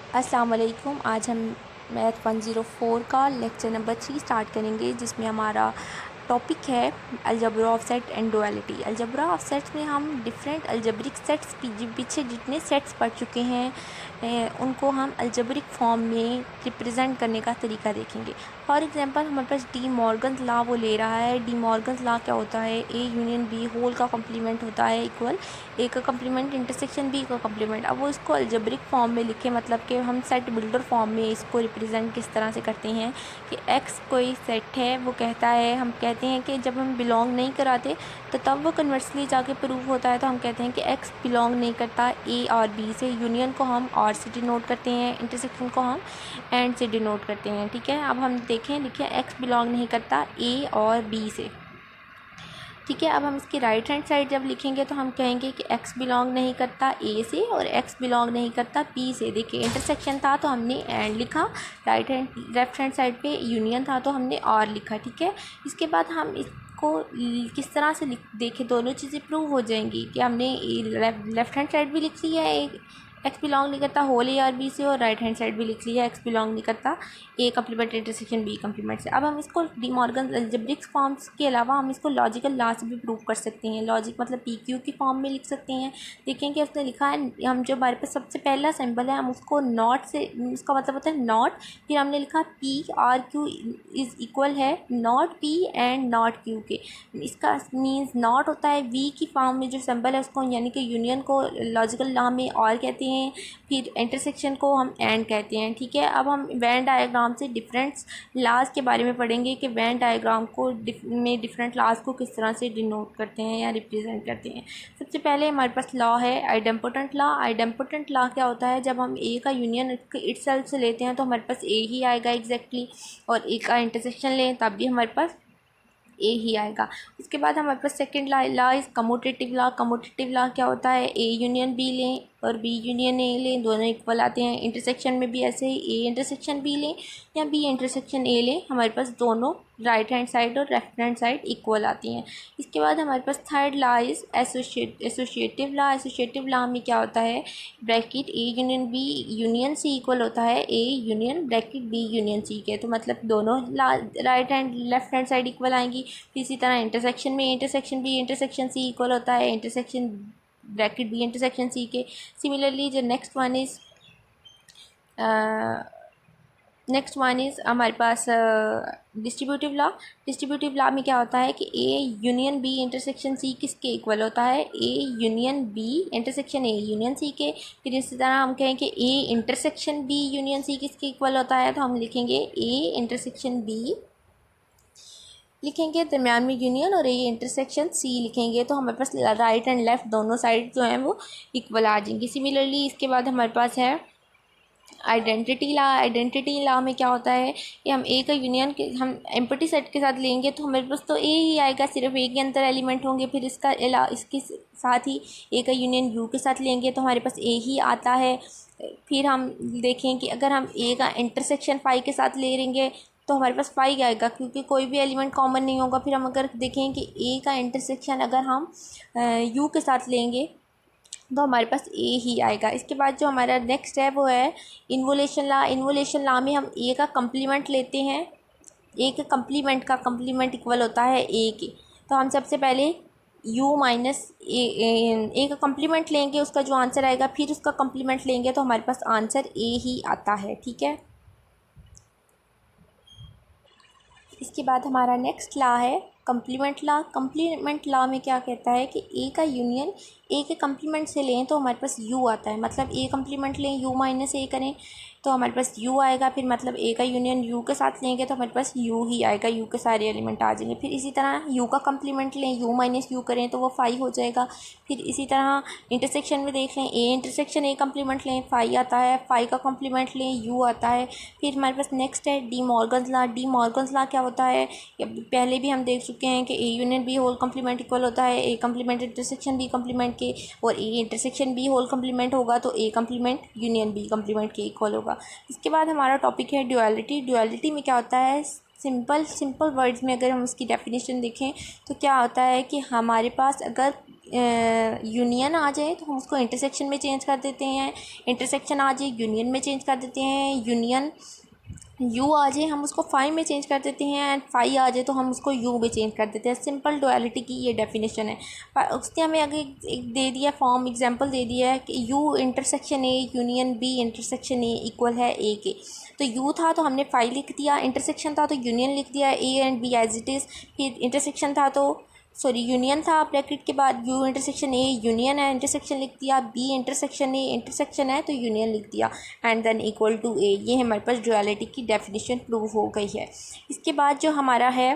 अस्सलाम वालेकुम। आज हम मैथ 104 का लेक्चर नंबर 3 स्टार्ट करेंगे, जिसमें हमारा टॉपिक है algebra of set and duality. Algebra of sets में हम डिफरेंट अलजब्रिक सेट्स पीछे जितने सेट्स पढ़ चुके हैं उनको हम अलजब्रिक फॉर्म में रिप्रेजेंट करने का तरीका देखेंगे। फॉर एग्जांपल हमारे पास डी मॉर्गन्स लॉ वो ले रहा है। डी मॉर्गन्स लॉ क्या होता है? ए यूनियन बी होल का कम्प्लीमेंट होता है इक्वल ए का कम्प्लीमेंट इंटरसेक्शन बी का कम्प्लीमेंट। अब वो इसको अलजब्रिक फॉर्म में लिखे, मतलब कि हम सेट बिल्डर फॉर्म में इसको रिप्रेजेंट किस तरह से करते हैं कि एक्स कोई सेट है, वो कहता है, हम कहते हैं कि जब हम बिलोंग नहीं कराते तो तब वो कन्वर्सली जाके प्रूव होता है, तो हम कहते हैं कि एक्स बिलोंग नहीं करता ए और बी से। यूनियन को हम और से डिनोट करते हैं, इंटरसेक्शन को हम एंड से डिनोट करते हैं। ठीक है, अब हम देखें, लिखिए एक्स बिलोंग नहीं करता ए और बी से। ठीक है, अब हम इसकी राइट हैंड साइड जब लिखेंगे तो हम कहेंगे कि एक्स बिलोंग नहीं करता ए से और एक्स बिलोंग नहीं करता बी से। देखिए इंटरसेक्शन था तो हमने एंड लिखा, लेफ्ट हैंड साइड पे यूनियन था तो हमने और लिखा। ठीक है, इसके बाद हम इसको किस तरह से देखें, दोनों चीज़ें प्रूव हो जाएंगी कि हमने लेफ्ट हैंड साइड भी लिख ली है एक्स बिलोंग नहीं करता होल ए और बी से, और राइट हैंड साइड भी लिख लिया एक्स बिलोंग नहीं करता A complement intersection B complement से। अब हम इसको डी मॉर्गन अलजेब्रिक फॉर्म्स के अलावा हम इसको लॉजिकल लॉ से भी प्रूव कर सकते हैं। लॉजिक मतलब पी क्यू की फॉर्म में लिख सकते हैं। देखें कि उसने लिखा है, हम जो हमारे पास सबसे पहला सिंबल है हम उसको नॉट से, उसका मतलब होता है नॉट, फिर हमने लिखा P or Q is equal है not P and not Q के। इसका मीन्स नॉट होता है वी की फॉर्म में जो सिंबल है उसको, यानी कि यूनियन को लॉजिकल लॉ में और कहते हैं, फिर इंटरसेक्शन को हम एंड कहते हैं। ठीक है, अब हम वेन डायग्राम से डिफरेंट लॉज के बारे में पढ़ेंगे कि वेन डायग्राम को में डिफरेंट लॉज को किस तरह से डिनोट करते हैं या रिप्रेजेंट करते हैं। सबसे पहले हमारे पास लॉ है आइडेम्पोटेंट लॉ। आइडेम्पोटेंट लॉ क्या होता है? जब हम ए का यूनियन इटसेल्फ से लेते हैं तो हमारे पास ए ही आएगा एग्जैक्टली, और ए का इंटरसेक्शन लें तब भी हमारे पास ए ही आएगा। उसके बाद हमारे पास second law is commutative law. Commutative law क्या होता है? ए यूनियन बी लें और बी यूनियन ए लें, दोनों इक्वल आते हैं। इंटरसेक्शन में भी ऐसे ही, ए इंटरसेक्शन बी लें या बी इंटरसेक्शन ए लें, हमारे पास दोनों राइट हैंड साइड और लेफ्ट हैंड साइड इक्वल आती हैं। इसके बाद हमारे पास third law is associative law. Associative law में क्या होता है? Bracket A union B union C equal होता है A union bracket B union C के, तो मतलब दोनों right hand left hand side equal आएंगी। फिर इसी तरह इंटरसेक्शन में intersection B intersection C equal होता है intersection bracket B intersection C के। सिमिलरली जो नेक्स्ट वन इज़ हमारे पास डिस्ट्रीब्यूटिव लॉ। डिस्ट्रीब्यूटिव लॉ में क्या होता है कि A union B intersection C किसके इक्वल होता है? A union B intersection A union C के। फिर इसी तरह हम कहें कि A intersection B union C किसके इक्वल होता है, तो हम लिखेंगे ए इंटरसेक्शन बी लिखेंगे दरम्यान में यूनियन, और ए इंटरसेक्शन सी लिखेंगे, तो हमारे पास राइट एंड लेफ्ट दोनों साइड जो हैं वो इक्वल आ जाएंगी। सिमिलरली इसके बाद हमारे पास है आइडेंटिटी लॉ। आइडेंटिटी लॉ में क्या होता है कि हम ए का यूनियन हम एम्प्टी सेट के साथ लेंगे तो हमारे पास तो ए ही आएगा, सिर्फ ए के अंदर एलिमेंट होंगे। फिर इसके साथ ही ए का यूनियन यू के साथ लेंगे तो हमारे पास ए ही आता है। फिर हम देखें कि अगर हम ए का इंटरसेक्शन फाई के साथ ले लेंगे तो हमारे पास फाई आएगा, क्योंकि कोई भी एलिमेंट कॉमन नहीं होगा। फिर हम अगर देखें कि ए का इंटरसेक्शन अगर हम यू के साथ लेंगे तो हमारे पास ए ही आएगा। इसके बाद जो हमारा नेक्स्ट है वो है इन्वोलेशन लॉ। इन्वोलेशन लॉ में हम ए का कम्प्लीमेंट लेते हैं, ए के कम्प्लीमेंट का कम्प्लीमेंट इक्वल होता है ए के, तो हम सबसे पहले u माइनस ए का कम्प्लीमेंट लेंगे, उसका जो आंसर आएगा, फिर उसका कम्प्लीमेंट लेंगे तो हमारे पास आंसर ए ही आता है। ठीक है, इसके बाद हमारा नेक्स्ट लॉ है कम्प्लीमेंट लॉ। कम्प्लीमेंट लॉ में क्या कहता है कि ए का यूनियन ए के कम्प्लीमेंट से लें तो हमारे पास यू आता है, मतलब ए कम्प्लीमेंट लें यू माइनस ए करें तो हमारे पास यू आएगा। फिर मतलब ए का यूनियन यू के साथ लेंगे तो हमारे पास यू ही आएगा, यू के सारे एलिमेंट आ जाएंगे। फिर इसी तरह यू का कम्प्लीमेंट लें यू माइनस यू करें तो वो फाई हो जाएगा। फिर इसी तरह इंटरसेक्शन में देख लें, ए इंटरसेक्शन ए कम्प्लीमेंट लें फाई आता है, फाई का कम्प्लीमेंट लें यू आता है। फिर हमारे पास नेक्स्ट है D Morgan's law. D Morgan's law क्या होता है? पहले भी हम देख चुके हैं कि A union B whole complement equal होता है A complement intersection B complement के, और A intersection B whole complement होगा तो A complement union B complement के इक्वल होगा। इसके बाद हमारा टॉपिक है ड्यूअलिटी। ड्यूअलिटी में क्या होता है? सिंपल वर्ड्स में अगर हम उसकी डेफिनेशन देखें तो क्या होता है कि हमारे पास अगर यूनियन आ जाए तो हम उसको इंटरसेक्शन में चेंज कर देते हैं, इंटरसेक्शन आ जाए यूनियन में चेंज कर देते हैं, यूनियन यू आ जाए हम उसको फाई में चेंज कर देते हैं, एंड फाई आ जाए तो हम उसको यू में चेंज कर देते हैं। सिंपल डुअलिटी की ये डेफिनेशन है। उसने हमें आगे एक दे दिया फॉर्म, एग्जांपल दे दिया है कि U intersection A union B intersection A equal है ए के। तो यू था तो हमने फाई लिख दिया, इंटरसेक्शन था तो यूनियन लिख दिया, A and B as it is. फिर इंटरसेक्शन था तो यूनियन था, ब्रैकेट के बाद यू इंटरसेक्शन ए यूनियन है, इंटरसेक्शन लिख दिया, बी इंटरसेक्शन ए इंटरसेक्शन है तो यूनियन लिख दिया, एंड देन इक्वल टू ए। ये हमारे पास डुअलिटी की डेफिनेशन प्रूव हो गई है। इसके बाद जो हमारा है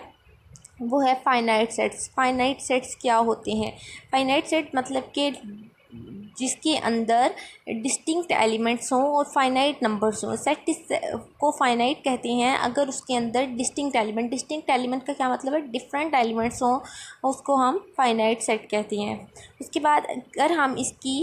वो है फाइनाइट सेट्स। फाइनाइट सेट्स क्या होते हैं? फाइनाइट सेट मतलब कि जिसके अंदर डिस्टिंक्ट एलिमेंट्स हों और फाइनाइट नंबर्स हों। सेट को फाइनाइट कहते हैं अगर उसके अंदर डिस्टिंक्ट एलिमेंट का क्या मतलब है? डिफरेंट एलिमेंट्स हों, उसको हम फाइनाइट सेट कहते हैं। उसके बाद अगर हम इसकी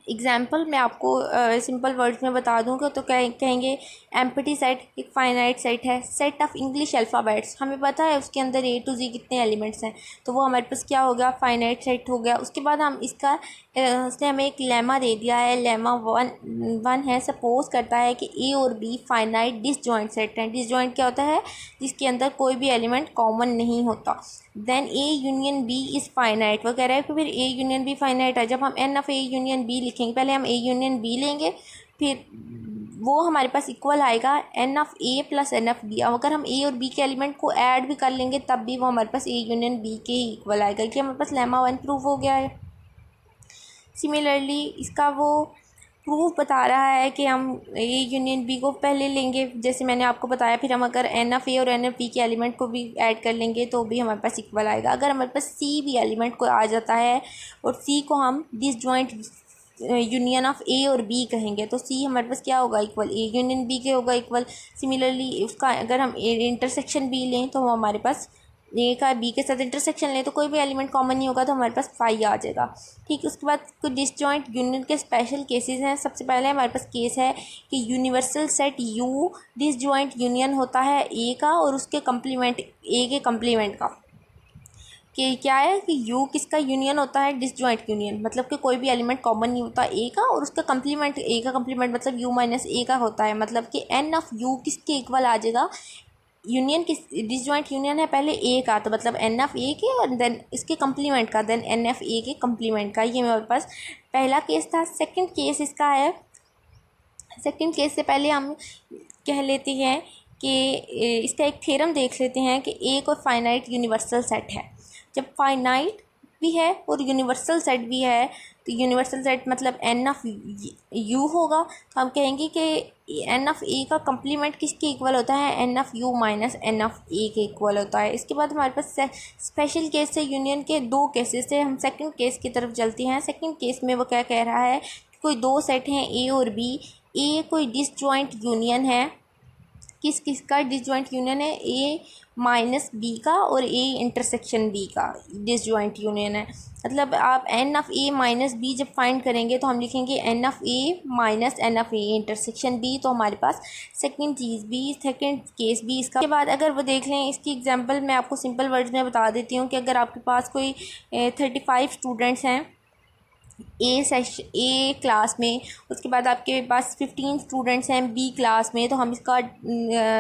एग्जाम्पल मैं आपको सिंपल वर्ड्स में बता दूँ तो कहेंगे एम्प्टी सेट एक फाइनाइट सेट है। सेट ऑफ इंग्लिश अल्फ़ाबेट्स, हमें पता है उसके अंदर ए टू जी कितने एलिमेंट्स हैं, तो वो हमारे पास क्या हो गया? फाइनाइट सेट हो गया। उसके बाद हम इसका उसने हमें एक लेमा दे दिया है, लेमा वन है। सपोज करता है कि ए और बी फाइनाइट डिसजॉइंट सेट हैं। डिसजॉइंट क्या होता है? जिसके अंदर कोई भी एलिमेंट कॉमन नहीं होता। Then A union B is finite. वो कह रहा है कि फिर ए यूनियन बी फाइनाइट है। जब हम n of A union B लिखेंगे, पहले हम ए यूनियन बी लेंगे, फिर वो हमारे पास इक्वल आएगा n of A plus n of B. अगर हम ए और बी के एलिमेंट को ऐड भी कर लेंगे तब भी वो हमारे पास ए यूनियन बी के ही इक्वल आएगा, कि हमारे पास लेमा वन प्रूव हो गया है। सिमिलरली इसका वो प्रूफ बता रहा है कि हम ए यूनियन बी को पहले लेंगे, जैसे मैंने आपको बताया, फिर हम अगर एन ऑफ ए और एन ऑफ बी के एलिमेंट को भी ऐड कर लेंगे तो भी हमारे पास इक्वल आएगा। अगर हमारे पास सी भी एलिमेंट को आ जाता है और सी को हम डिसजॉइंट यूनियन ऑफ ए और बी कहेंगे तो सी हमारे पास क्या होगा? इक्वल ए यूनियन बी के होगा इक्वल। सिमिलरली उसका अगर हम इंटरसेक्शन बी लें तो वो हमारे पास ए का बी के साथ इंटरसेक्शन लें तो कोई भी एलिमेंट कॉमन नहीं होगा तो हमारे पास फाई आ जाएगा। ठीक, उसके बाद कुछ डिसजॉइंट यूनियन के स्पेशल केसेस हैं। सबसे पहले हमारे पास केस है कि universal set you disjoint union होता है ए का और उसके कंप्लीमेंट ए के कंप्लीमेंट का। कि क्या है कि यू किसका यूनियन होता है? डिसजॉइंट यूनियन, मतलब कि कोई भी एलिमेंट कॉमन नहीं होता ए का और उसका कंप्लीमेंट ए का कंप्लीमेंट मतलब यू माइनस ए का होता है। मतलब कि एन ऑफ यू किसके इक्वल आ जाएगा? यूनियन किस डिसजॉइंट यूनियन है पहले ए का, तो मतलब एन ऑफ ए के और देन इसके कंप्लीमेंट का, देन एन ऑफ ए के कंप्लीमेंट का। ये मेरे पास पहला केस था। सेकंड केस इसका है, सेकंड केस से पहले हम कह लेते हैं कि इसका एक थ्योरम देख लेते हैं कि ए कोई फाइनाइट यूनिवर्सल सेट है। जब फाइनाइट भी है और यूनिवर्सल सेट भी है तो यूनिवर्सल सेट मतलब एन ऑफ यू होगा, तो हम कहेंगे कि एन ऑफ ए का कंप्लीमेंट किसके इक्वल होता है? N of U minus N of A के इक्वल होता है। इसके बाद हमारे पास स्पेशल केस है यूनियन के दो केसेस से, हम सेकंड केस की तरफ चलते हैं। सेकंड केस में वो क्या कह रहा है? कोई दो सेट हैं ए और बी, ए कोई डिसजॉइंट यूनियन है, किस का डिसजॉइंट यूनियन है? ए माइनस बी का और ए इंटरसेक्शन बी का डिसजॉइंट यूनियन है। मतलब आप n of A minus B जब फाइंड करेंगे तो हम लिखेंगे n of A minus N of A intersection B, तो हमारे पास सेकंड चीज़ भी, सेकंड केस भी इसका। के बाद अगर वो देख लें इसकी एग्जांपल मैं आपको सिंपल वर्ड्स में बता देती हूँ कि अगर आपके पास कोई 35 स्टूडेंट्स हैं ए क्लास में, उसके बाद आपके पास 15 स्टूडेंट्स हैं बी क्लास में, तो हम इसका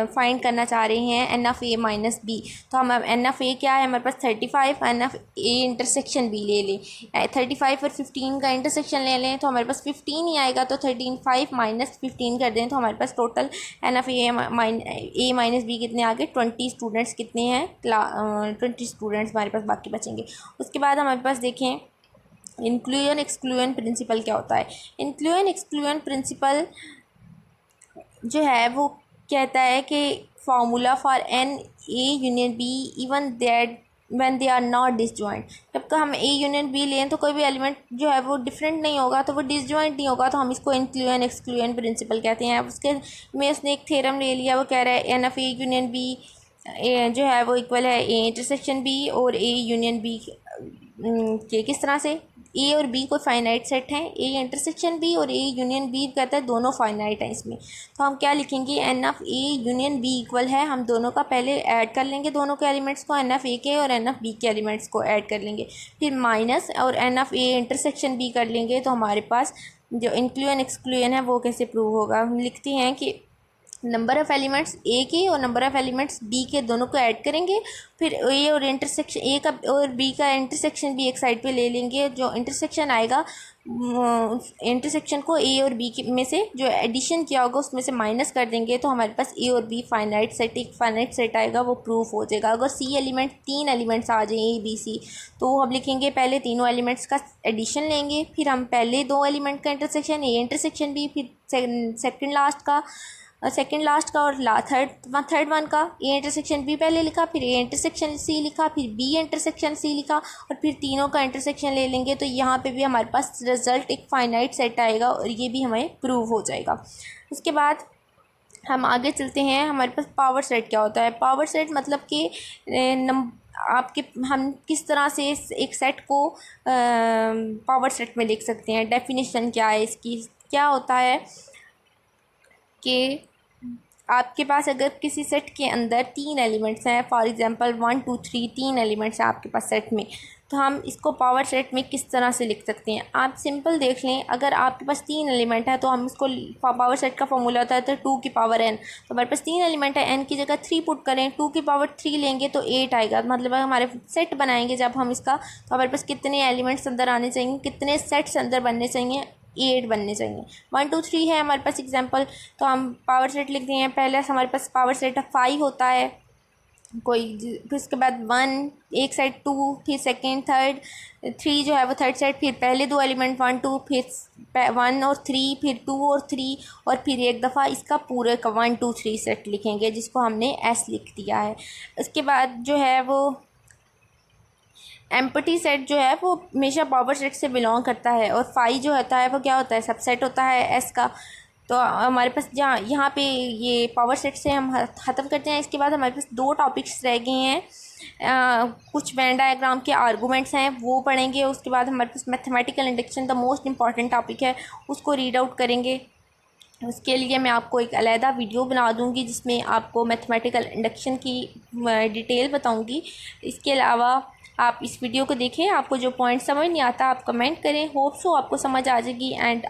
फाइंड करना चाह रहे हैं n of A minus B. तो हम एन ऑफ ए क्या है हमारे पास 35, n of A intersection B ले लें, 35 और 15 का इंटरसेक्शन ले लें तो हमारे पास 15 ही आएगा। तो 5 माइनस 15 कर दें तो हमारे पास total N of A minus B कितने आ गए? 20 स्टूडेंट्स कितने हैं? 20 स्टूडेंट्स हमारे पास बाकी बचेंगे। उसके बाद हमारे पास देखें इंक्लूजन एक्सक्लूजन प्रिंसिपल क्या होता है। इंक्लूजन एक्सक्लूजन प्रिंसिपल जो है वो कहता है कि formula for n A union B even that when they are not disjoint. जब हम ए यूनियन बी लें तो कोई भी एलिमेंट जो है वो डिफरेंट नहीं होगा, तो वो डिसजॉइंट नहीं होगा, तो हम इसको इंक्लूजन एक्सक्लूजन प्रिंसिपल कहते हैं। उसके में उसने एक थ्योरम ले लिया, वो कह रहा है N of A union B जो है वो इक्वल है ए इंटरसेक्शन बी और ए यूनियन बी के किस तरह से ए और बी कोई फाइनाइट सेट हैं, ए इंटरसेक्शन बी और ए यूनियन बी कहता है दोनों फाइनाइट हैं इसमें। तो हम क्या लिखेंगे, n of A union B equal है, हम दोनों का पहले ऐड कर लेंगे दोनों के एलिमेंट्स को, एन ऑफ ए के और एन ऑफ बी के एलिमेंट्स को ऐड कर लेंगे, फिर माइनस और n of A intersection B कर लेंगे। तो हमारे पास जो इंक्लूजन एक्सक्लूजन है वो कैसे प्रूव होगा, हम लिखते हैं कि नंबर ऑफ़ एलिमेंट्स ए के और नंबर ऑफ़ एलिमेंट्स बी के दोनों को ऐड करेंगे, फिर ए और इंटरसेक्शन ए का और बी का इंटरसेक्शन भी एक साइड पे ले लेंगे। जो इंटरसेक्शन आएगा इंटरसेक्शन को ए और बी में से जो एडिशन किया होगा उसमें से माइनस कर देंगे, तो हमारे पास ए और बी फाइनाइट सेट, एक फाइनाइट सेट आएगा, वो प्रूफ हो जाएगा। अगर सी एलिमेंट 3 एलिमेंट्स आ जाएँ ए बी सी, तो हम लिखेंगे पहले तीनों एलिमेंट्स का एडिशन लेंगे, फिर हम पहले 2 एलिमेंट का इंटरसेक्शन ए इंटरसेक्शन बी, फिर सेकंड लास्ट का और थर्ड वन का ए इंटरसेक्शन बी पहले लिखा, फिर ए इंटरसेक्शन सी लिखा, फिर बी इंटरसेक्शन सी लिखा, और फिर तीनों का इंटरसेक्शन ले लेंगे। तो यहाँ पे भी हमारे पास रिजल्ट एक फाइनाइट सेट आएगा और ये भी हमें प्रूव हो जाएगा। उसके बाद हम आगे चलते हैं, हमारे पास पावर सेट क्या होता है। पावर सेट मतलब कि हम किस तरह से एक सेट को पावर सेट में लिख सकते हैं। डेफिनेशन क्या है इसकी, क्या होता है कि आपके पास अगर किसी सेट के अंदर 3 एलिमेंट्स हैं, फॉर एग्जांपल 1 2 3 3 एलिमेंट्स हैं आपके पास सेट में, तो हम इसको पावर सेट में किस तरह से लिख सकते हैं। आप सिंपल देख लें, अगर आपके पास 3 एलिमेंट है तो हम इसको पावर सेट का फॉर्मूला होता है तो 2 की पावर n, तो हमारे पास 3 एलिमेंट है, n की जगह 3 पुट करें, 2 की पावर 3 लेंगे तो 8 आएगा। मतलब हमारे सेट बनाएंगे जब हम इसका, तो हमारे पास कितने एलिमेंट्स अंदर आने चाहिए, कितने सेट्स अंदर बनने चाहिए, 8 बनने चाहिए। 1 2 3 है हमारे पास एग्जांपल, तो हम पावर सेट लिख दिए हैं। पहले हमारे पास पावर सेट 5 होता है कोई, फिर उसके बाद 1 एक साइड, 2 फिर सेकंड थर्ड, 3 जो है वो थर्ड साइड, फिर पहले 2 एलिमेंट 1 2, फिर 1 और 3, फिर 2 और 3, और फिर एक दफ़ा इसका पूरे का 1 2 3 सेट लिखेंगे जिसको हमने S लिख दिया है। उसके बाद जो है वो एम्पटी सेट जो है वो हमेशा पावर सेट से बिलोंग करता है, और 5 जो होता है वो क्या होता है, सबसेट होता है S का। तो हमारे पास यहाँ पे ये पावर सेट से हम ख़त्म करते हैं। इसके बाद हमारे पास 2 टॉपिक्स रह गए हैं, कुछ वेन डायग्राम के आर्गूमेंट्स हैं वो पढ़ेंगे। उसके बाद हमारे पास mathematical induction the most important topic है, उसको रीड आउट करेंगे। उसके लिए मैं आपको एक अलहदा वीडियो बना दूंगी जिसमें आपको मैथमेटिकल इंडक्शन की डिटेल बताऊंगी। इसके अलावा आप इस वीडियो को देखें, आपको जो पॉइंट समझ नहीं आता आप कमेंट करें, होप सो आपको समझ आ जाएगी। एंड